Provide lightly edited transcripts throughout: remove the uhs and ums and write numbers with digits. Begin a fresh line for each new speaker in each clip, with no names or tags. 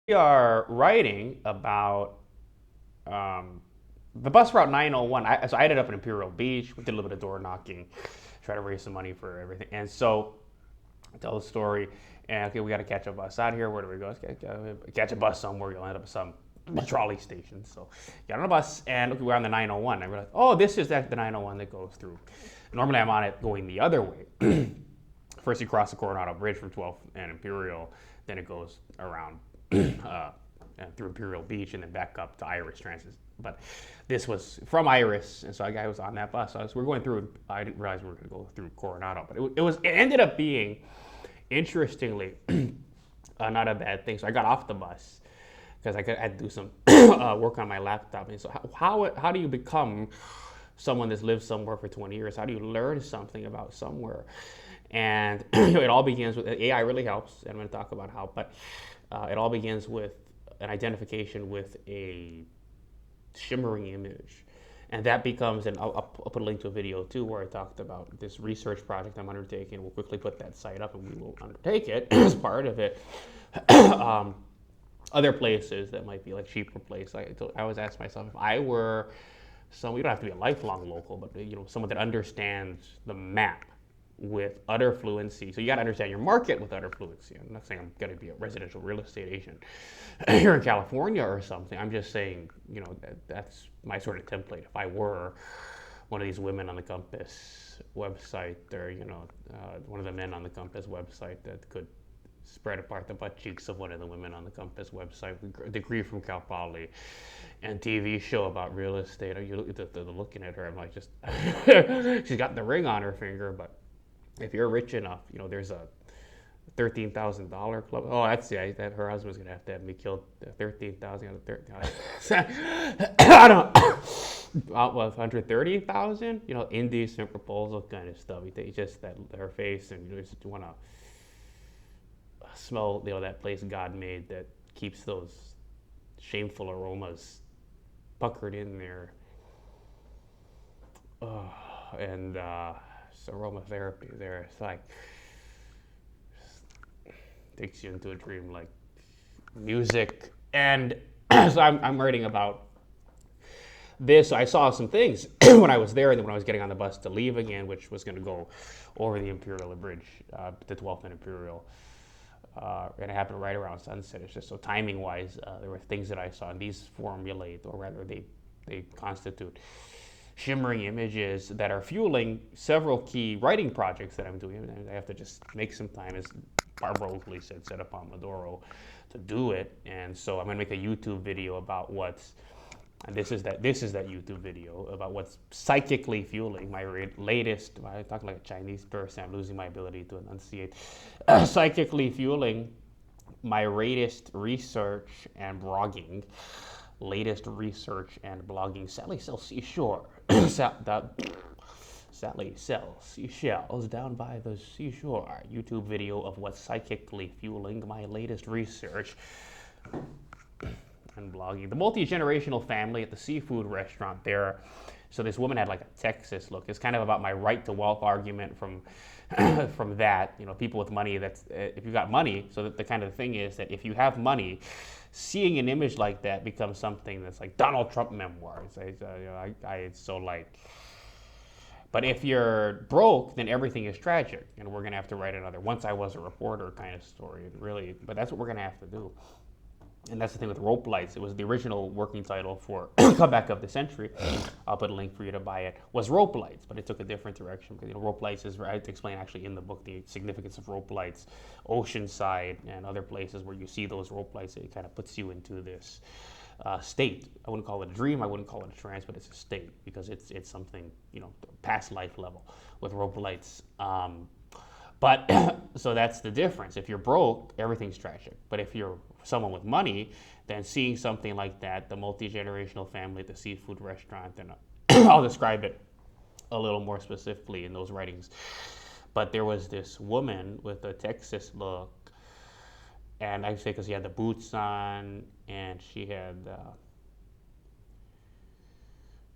We are writing about the bus route 901. So I ended up in Imperial Beach. We did a little bit of door knocking, try to raise some money for everything. And so I tell the story. And okay, we got to catch a bus out here. Where do we go? Catch a bus somewhere. You'll end up at some trolley station. So got on a bus, and okay, we're on the 901. I realized, oh, this is the 901 that goes through. Normally, I'm on it going the other way. First, you cross the Coronado Bridge from 12th and Imperial, then it goes around through Imperial Beach and then back up to Iris Transit. But this was from Iris, and so I was on that bus. So we're going through. I didn't realize we were going to go through Coronado, but it ended up being, interestingly, not a bad thing. So I got off the bus because I had to do some work on my laptop. And so how do you become someone that's lived somewhere for 20 years? How do you learn something about somewhere? And it all begins with AI. Really helps, and I'm going to talk about how. But it all begins with an identification with a shimmering image, and that becomes. And I'll put a link to a video too where I talked about this research project I'm undertaking. We'll quickly put that site up, and we will undertake it as part of it. Other places that might be like cheaper place. I always ask myself, if I were someone, you don't have to be a lifelong local, but someone that understands the map with utter fluency. So you got to understand your market with utter fluency. I'm not saying I'm going to be a residential real estate agent here in California or something. I'm just saying, that's my sort of template. If I were one of these women on the Compass website, or one of the men on the Compass website that could spread apart the butt cheeks of one of the women on the Compass website, a degree from Cal Poly, and TV show about real estate. They're looking at her, I'm like, just she's got the ring on her finger. But if you're rich enough, there's a $13,000 club. Oh, that's that her husband's gonna have to have me killed. 13,000. I don't. 130,000. Indecent proposal kind of stuff. You just that her face, and you just want to smell that place God made that keeps those shameful aromas puckered in there. And it's aromatherapy there. It's like takes you into a dream like music. And so I'm writing about this. I saw some things when I was there, and then when I was getting on the bus to leave again, which was going to go over the Imperial Bridge, the 12th and Imperial. And it happened right around sunset. It's just so timing-wise, there were things that I saw, and these formulate, or rather they constitute shimmering images that are fueling several key writing projects that I'm doing. And I have to just make some time, as Barbara Oakley said, set up Pomodoro to do it. And so I'm going to make a YouTube video about and this is that YouTube video about what's psychically fueling my latest. I talk like a Chinese person. I'm losing my ability to enunciate. Psychically fueling my latest research and blogging. Sally sells seashore. Sally sells seashells down by the seashore. YouTube video of what's psychically fueling my latest research and blogging. The multi-generational family at the seafood restaurant there. So this woman had like a Texas look. It's kind of about my right to wealth argument from that. People with money. That's if you got money. So that the kind of thing is that if you have money, seeing an image like that becomes something that's like Donald Trump memoirs. It's so like. But if you're broke, then everything is tragic, and we're gonna have to write another "Once I Was a Reporter" kind of story. Really, but that's what we're gonna have to do. And that's the thing with Rope Lights. It was the original working title for Comeback of the Century. I'll put a link for you to buy it. Was Rope Lights, but it took a different direction because Rope Lights is, I explain actually in the book the significance of rope lights, Oceanside and other places where you see those rope lights. It kind of puts you into this state. I wouldn't call it a dream. I wouldn't call it a trance, but it's a state because it's something past life level with rope lights. But so that's the difference. If you're broke, everything's tragic. But if you're someone with money, then seeing something like that, the multi-generational family at the seafood restaurant, and I'll describe it a little more specifically in those writings. But there was this woman with a Texas look, and I say because she had the boots on, and she had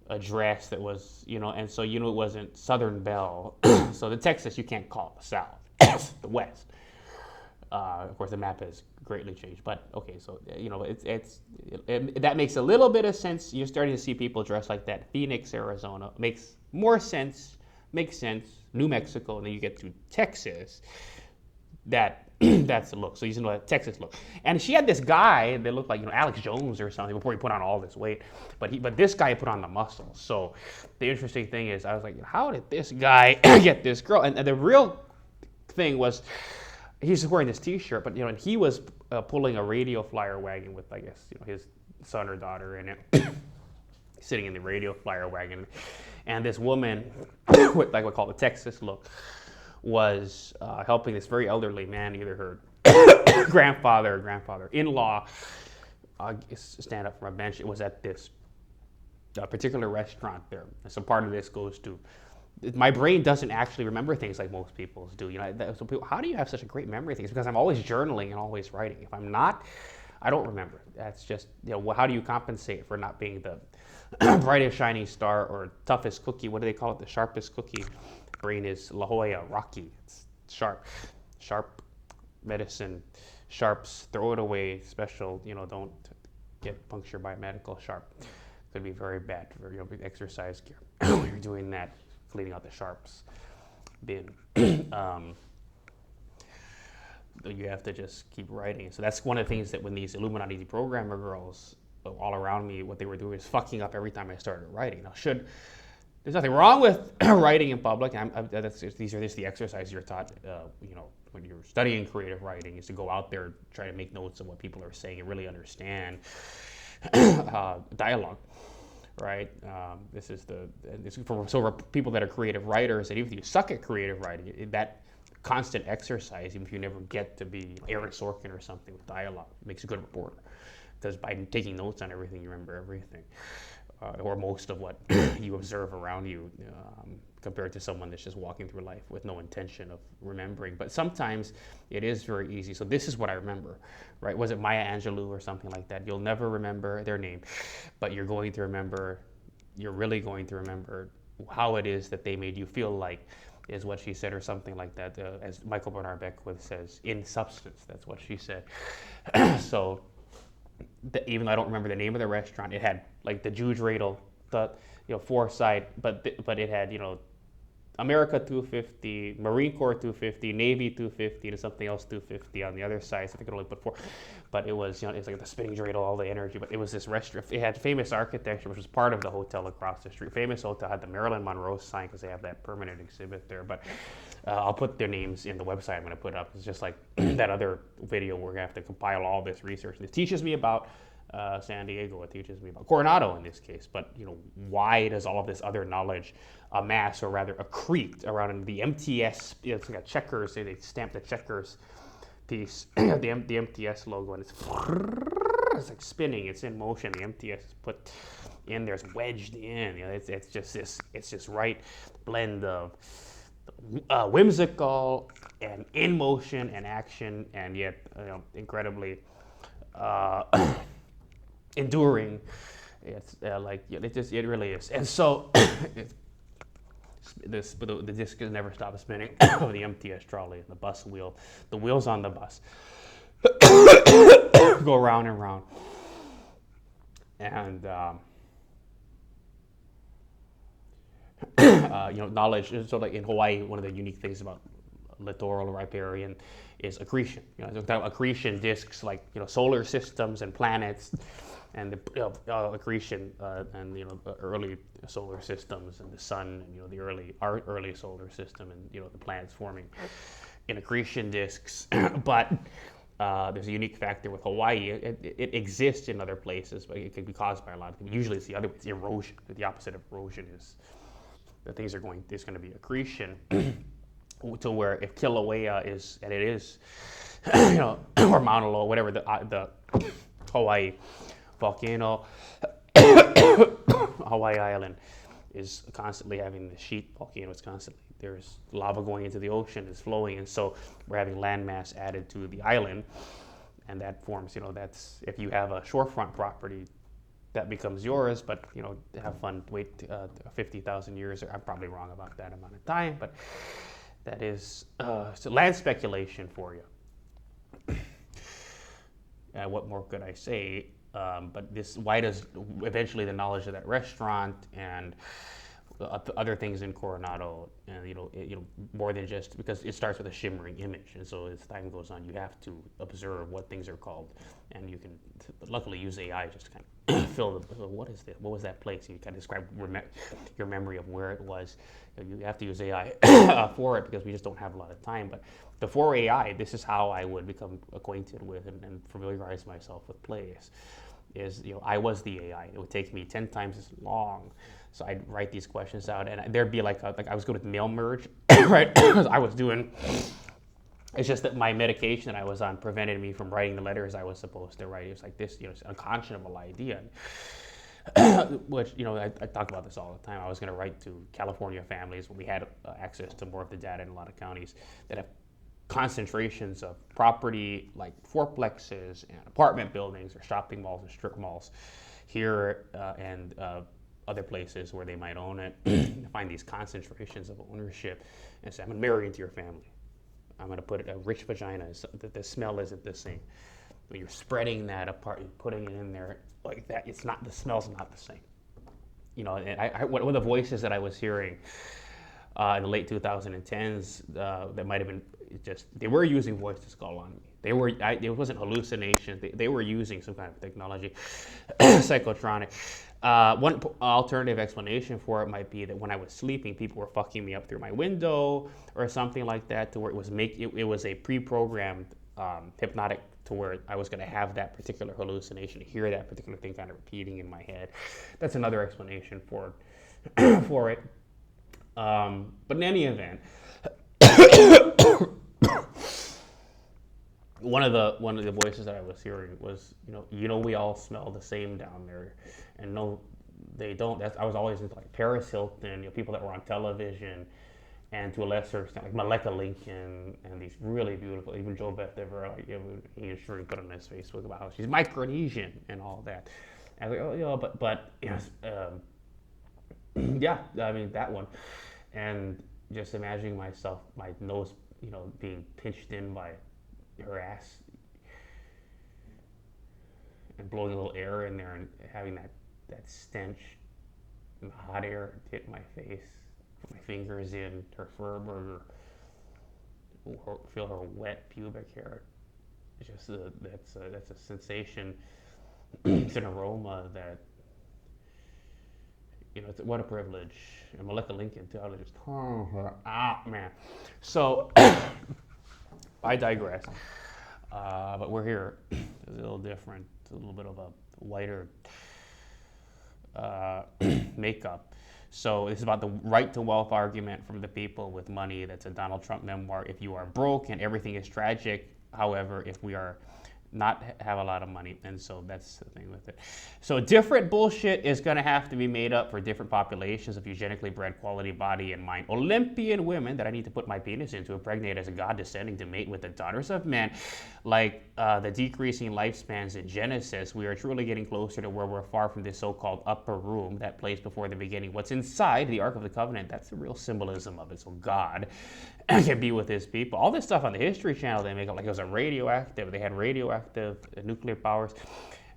a dress that was, and so it wasn't Southern Belle. So the Texas you can't call the South, the West. Of course, the map has greatly changed. But okay, so that makes a little bit of sense. You're starting to see people dressed like that. Phoenix, Arizona makes more sense. Makes sense. New Mexico, and then you get to Texas. That's the look. So you know that Texas look. And she had this guy that looked like Alex Jones or something before he put on all this weight. But this guy put on the muscle. So the interesting thing is, I was like, how did this guy get this girl? And the real thing was, he's wearing this T-shirt, but and he was pulling a radio flyer wagon with, I guess, his son or daughter in it, sitting in the radio flyer wagon, and this woman with like what we call the Texas look was helping this very elderly man, either her grandfather or grandfather-in-law, stand up from a bench. It was at this particular restaurant there. So part of this goes to, my brain doesn't actually remember things like most people's do. So people, how do you have such a great memory of things? Because I'm always journaling and always writing. If I'm not, I don't remember. That's just, how do you compensate for not being the brightest shining star or toughest cookie? What do they call it? The sharpest cookie. Brain is La Jolla, rocky. It's sharp medicine. Sharps, throw it away. Special, don't get punctured by a medical sharp. Could be very bad for exercise gear. When you're doing that, cleaning out the sharps bin. You have to just keep writing. So that's one of the things that when these Illuminati programmer girls all around me, what they were doing is fucking up every time I started writing. Now, there's nothing wrong with writing in public. These are just the exercises you're taught, when you're studying creative writing, is to go out there, try to make notes of what people are saying and really understand dialogue, right? This is for people that are creative writers, and even if you suck at creative writing, that constant exercise, even if you never get to be Aaron Sorkin or something with dialogue, makes a good reporter. Because by taking notes on everything, you remember everything. Or most of what you observe around you, compared to someone that's just walking through life with no intention of remembering. But sometimes it is very easy. So this is what I remember, right? Was it Maya Angelou or something like that? You'll never remember their name, but you're really going to remember how it is that they made you feel like, is what she said, or something like that. As Michael Bernard Beckwith says, in substance, that's what she said. So even though I don't remember the name of the restaurant, it had like the Juge Radel, the foresight, but it had America 250, Marine Corps 250, Navy 250, and something else 250 on the other side. So I think it only put 4, but it was it's like the spinning dreidel, all the energy. But it was this restaurant. It had famous architecture, which was part of the hotel across the street. Famous hotel had the Marilyn Monroe sign because they have that permanent exhibit there. But I'll put their names in the website I'm going to put up. It's just like that other video. We're going to have to compile all this research. This teaches me about San Diego. It teaches me about Coronado in this case. But why does all of this other knowledge amass, or rather accrete, around the MTS? It's like a checkers. They stamp the checkers piece, the MTS logo, and it's like spinning. It's in motion. The MTS is put in there. It's wedged in. It's just this right blend of whimsical and in motion and action, and yet incredibly enduring. It's it really is. And so the disc never stops spinning of the MTS trolley, and the bus wheel, the wheels on the bus go round and round. And knowledge. So like in Hawaii, one of the unique things about littoral or riparian is accretion. Accretion discs, like solar systems and planets, and the accretion and early solar systems and the sun, and our early solar system, and the planets forming in accretion disks. But there's a unique factor with Hawaii. It exists in other places, but it can be caused by a lot of things. Usually it's the other way. It's erosion. The opposite of erosion is that there's going to be accretion. To where if Kilauea is, and it is, or Mauna Loa, whatever, the Hawaii volcano, Hawaii Island is constantly having the sheet volcano. It's constantly, there's lava going into the ocean, it's flowing, and so we're having landmass added to the island, and that forms, that's, if you have a shorefront property, that becomes yours, but have fun, wait 50,000 years, or I'm probably wrong about that amount of time, but that is land speculation for you. What more could I say? But why does eventually the knowledge of that restaurant and other things in Coronado, and more than just, because it starts with a shimmering image, and so as time goes on, you have to observe what things are called, and you can luckily use AI just to kind of fill what is this? What was that place? And you kind of describe your memory of where it was. You have to use AI for it because we just don't have a lot of time. But before AI, this is how I would become acquainted with and familiarize myself with plays. I was the AI. It would take me 10 times as long. So I'd write these questions out, and there'd be like I was good with mail merge, right? I was doing. It's just that my medication that I was on prevented me from writing the letters I was supposed to write. It was like this, unconscionable idea, which I talk about this all the time. I was going to write to California families when we had access to more of the data in a lot of counties that have concentrations of property like fourplexes and apartment buildings or shopping malls and strip malls here and other places where they might own it. Find these concentrations of ownership and say, I'm going to marry into your family. I'm going to put a rich vagina. The smell isn't the same. When you're spreading that apart, you're putting it in there like that, the smell's not the same. And one of the voices that I was hearing in the late 2010s that might have been they were using voice to call on me. It wasn't hallucination. They were using some kind of technology, psychotronic. One alternative explanation for it might be that when I was sleeping, people were fucking me up through my window or something like that, to where it was a pre-programmed hypnotic, to where I was going to have that particular hallucination, hear that particular thing kind of repeating in my head. That's another explanation for it. But in any event, one of the voices that I was hearing was, we all smell the same down there, and no, they don't. I was always into like Paris Hilton, people that were on television, and to a lesser extent like Maleka Lincoln and these really beautiful, even Joe Beth Dever, he was sure he put on his Facebook about how she's Micronesian and all that. And I was like, but yes, yeah, I mean that one, and just imagining myself, my nose, being pinched in by her ass and blowing a little air in there and having that stench and hot air hit my face, put my fingers in her fur burger, feel her wet pubic hair. It's just that's a sensation. It's an aroma that what a privilege. And Maleka Lincoln too. I was just man. So I digress. But we're here. It's a little different. It's a little bit of a whiter makeup. So this is about the right to wealth argument from the people with money. That's a Donald Trump memoir. If you are broke and everything is tragic, however, if we are not have a lot of money, and so that's the thing with it. So different bullshit is going to have to be made up for different populations of eugenically bred quality body and mind Olympian women that I need to put my penis into, impregnate as a god descending to mate with the daughters of men. Like the decreasing lifespans in Genesis, we are truly getting closer to where we're far from this so-called upper room, that place before the beginning. What's inside the Ark of the Covenant, that's the real symbolism of it. So God can be with his people. All this stuff on the History Channel, they make it like it was they had radioactive nuclear powers.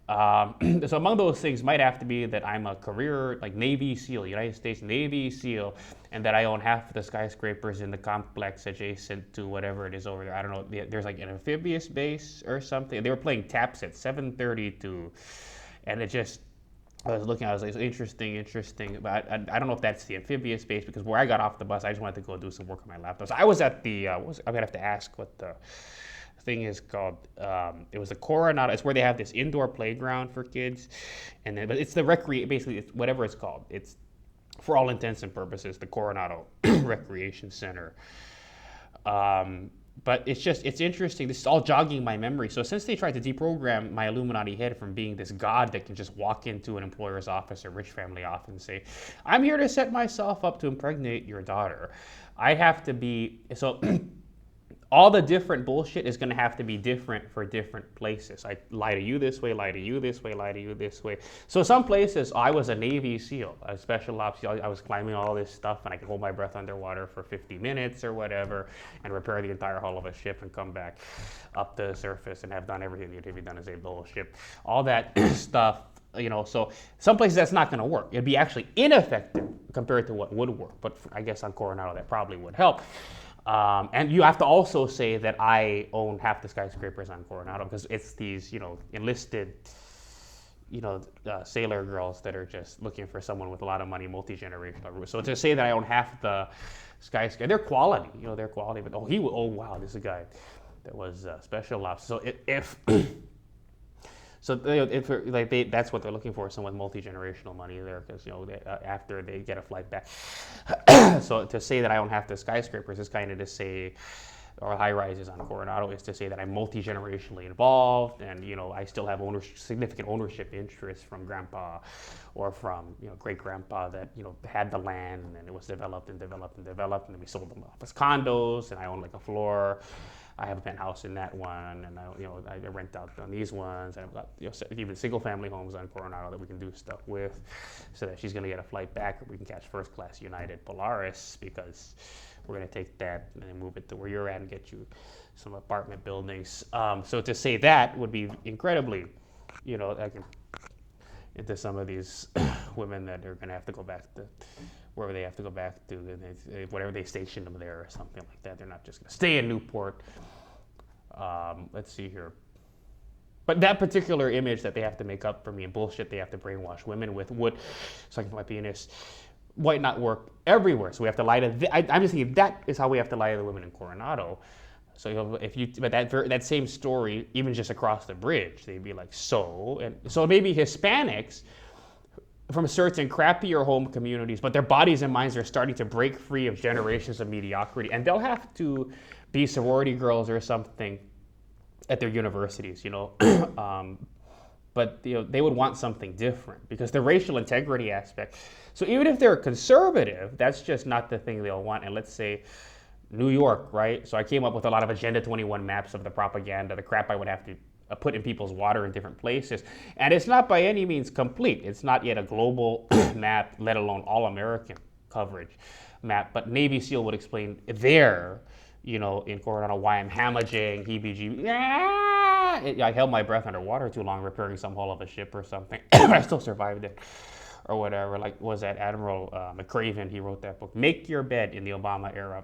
So among those things might have to be that I'm a career like Navy SEAL, United States Navy SEAL, and that I own half of the skyscrapers in the complex adjacent to whatever it is over there. I don't know. There's like an amphibious base or something. They were playing taps at 7:32, and it just. I was looking, I was like, interesting, but I don't know if that's the amphibious base, because where I got off the bus, I just wanted to go do some work on my laptop. So I was at the, I'm going to have to ask what the thing is called. It was the Coronado. It's where they have this indoor playground for kids. And then, but it's the basically, it's whatever it's called. It's, for all intents and purposes, the Coronado Recreation Center. But it's interesting. This is all jogging my memory. So since they tried to deprogram my Illuminati head from being this god that can just walk into an employer's office or rich family office and say, I'm here to set myself up to impregnate your daughter, I have to be, so all the different bullshit is going to have to be different for different places. I lie to you this way, lie to you this way, lie to you this way. So some places, I was a Navy SEAL, a special ops. I was climbing all this stuff, and I could hold my breath underwater for 50 minutes or whatever, and repair the entire hull of a ship and come back up to the surface and have done everything that needed to be done to save the whole ship. All that stuff, so some places that's not going to work. It'd be actually ineffective compared to what would work. But I guess on Coronado, that probably would help. And you have to also say that I own half the skyscrapers on Coronado, because it's these, enlisted, sailor girls that are just looking for someone with a lot of money, multi-generational. So to say that I own half the skyscraper, they're quality, they're quality. But wow, this is a guy that was special ops. So that's what they're looking for, someone with multi-generational money there, because after they get a flight back. So to say that I don't have the skyscrapers is kind of to say, or high rises on Coronado, is to say that I'm multi-generationally involved, and I still have significant ownership interests from grandpa, or from great grandpa that had the land, and it was developed, and then we sold them off as condos, and I own like a floor. I have a penthouse in that one, and I rent out on these ones. And I've got even single-family homes on Coronado that we can do stuff with, so that she's going to get a flight back, or we can catch first-class United Polaris, because we're going to take that and then move it to where you're at and get you some apartment buildings. So to say that would be incredibly, into some of these women that are going to have to go back to wherever they have to go back to, and whatever they station them there or something like that. They're not just going to stay in Newport. Let's see here. But that particular image that they have to make up for me, and bullshit they have to brainwash women with, would, sucking my penis, might not work everywhere. So we have to lie to, I'm just thinking that is how we have to lie to the women in Coronado. So but that same story, even just across the bridge, they'd be like, so maybe Hispanics from certain crappier home communities, but their bodies and minds are starting to break free of generations of mediocrity, and they'll have to be sorority girls or something at their universities, but they would want something different, because the racial integrity aspect. So even if they're conservative, that's just not the thing they'll want. And let's say New York, right? So I came up with a lot of Agenda 21 maps of the propaganda, the crap I would have to put in people's water in different places. And it's not by any means complete. It's not yet a global map, let alone all-American coverage map. But Navy SEAL would explain there, in Coronado, why I'm hemorrhaging, heebie-jeebie. I held my breath underwater too long repairing some hull of a ship or something. I still survived it, or whatever. Like, was that Admiral McRaven? He wrote that book, Make Your Bed, in the Obama era.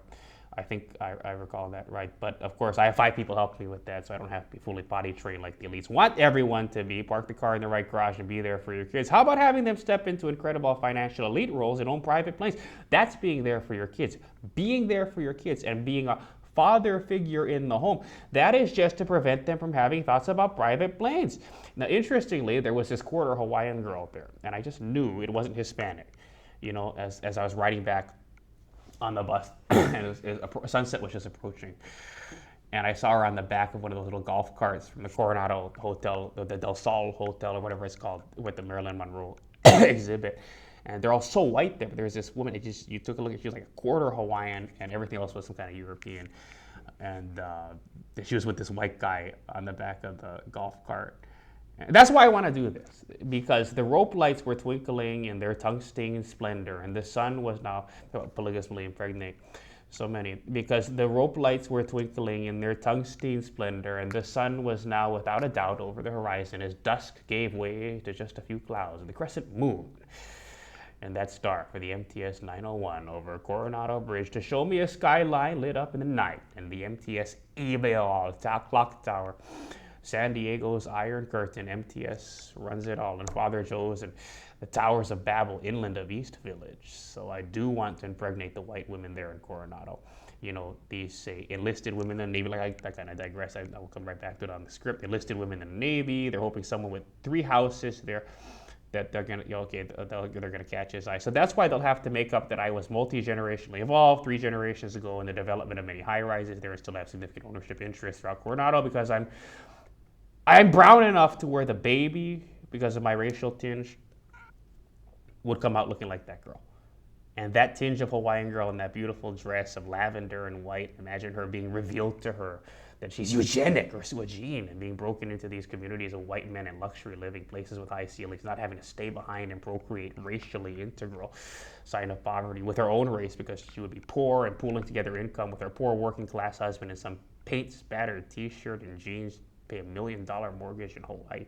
I think I recall that right. But of course, I have 5 people helping me with that, so I don't have to be fully potty trained like the elites want everyone to be. Park the car in the right garage and be there for your kids. How about having them step into incredible financial elite roles and own private planes? That's being there for your kids. Being there for your kids and being a father figure in the home. That is just to prevent them from having thoughts about private planes. Now, interestingly, there was this quarter Hawaiian girl there, and I just knew it wasn't Hispanic, as I was riding back on the bus, and sunset was just approaching, and I saw her on the back of one of those little golf carts from the Coronado Hotel, the Del Sol Hotel, or whatever it's called, with the Marilyn Monroe exhibit. And they're all so white there, but there's this woman, you took a look at, she was like a quarter Hawaiian, and everything else was some kind of European. And she was with this white guy on the back of the golf cart. And that's why I want to do this, because the rope lights were twinkling in their tungsten splendor, and the sun was now polygamously impregnate so many, because the rope lights were twinkling in their tungsten splendor, and the sun was now without a doubt over the horizon as dusk gave way to just a few clouds and the crescent moon. And that star for the MTS 901 over Coronado Bridge to show me a skyline lit up in the night, and the MTS Evil clock tower, San Diego's Iron Curtain. MTS runs it all, and Father Joe's, and the towers of Babel inland of East Village. So I do want to impregnate the white women there in Coronado. These say enlisted women in the Navy. Like I kind of digress. I will come right back to it on the script. Enlisted women in the Navy. They're hoping someone with 3 houses there that they're gonna they're gonna catch his eye. So that's why they'll have to make up that I was multi-generationally involved 3 generations ago in the development of many high-rises there, and still have significant ownership interests throughout Coronado, because I'm brown enough to where the baby, because of my racial tinge, would come out looking like that girl. And that tinge of Hawaiian girl in that beautiful dress of lavender and white, imagine her being revealed to her that she's eugenic or suagene and being broken into these communities of white men in luxury living, places with high ceilings, not having to stay behind and procreate, racially integral, sign of poverty with her own race because she would be poor and pooling together income with her poor working class husband and some paint spattered t-shirt and jeans, pay $1 million mortgage in Hawaii.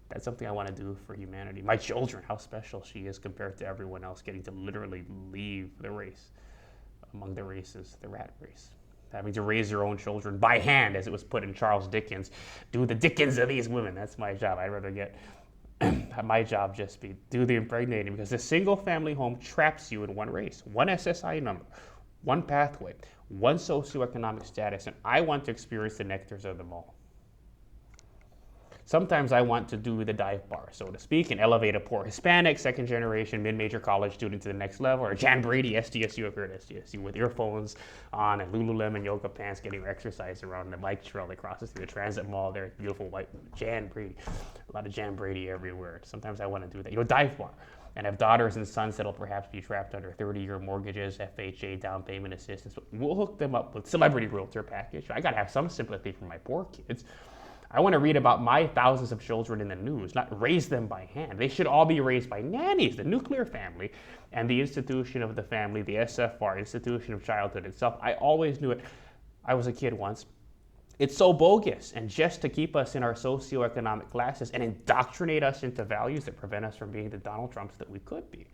That's something I want to do for humanity. My children, how special she is compared to everyone else, getting to literally leave the race among the races, the rat race. Having to raise your own children by hand, as it was put in Charles Dickens. Do the Dickens of these women. That's my job. I'd rather get my job just be do the impregnating, because a single family home traps you in one race, one SSI number, one pathway, one socioeconomic status, and I want to experience the nectars of them all. Sometimes I want to do the dive bar, so to speak, and elevate a poor Hispanic, second generation, mid-major college student to the next level, or Jan Brady, SDSU, if you're at SDSU, with earphones on and Lululemon yoga pants, getting your exercise around the bike trail that crosses through the transit mall there, beautiful white Jan Brady, a lot of Jan Brady everywhere. Sometimes I want to do that, dive bar, and have daughters and sons that'll perhaps be trapped under 30-year mortgages, FHA, down payment assistance. We'll hook them up with celebrity realtor package. I gotta have some sympathy for my poor kids. I want to read about my thousands of children in the news, not raise them by hand. They should all be raised by nannies, the nuclear family, and the institution of the family, the SFR, institution of childhood itself. I always knew it. I was a kid once. It's so bogus, and just to keep us in our socioeconomic classes and indoctrinate us into values that prevent us from being the Donald Trumps that we could be.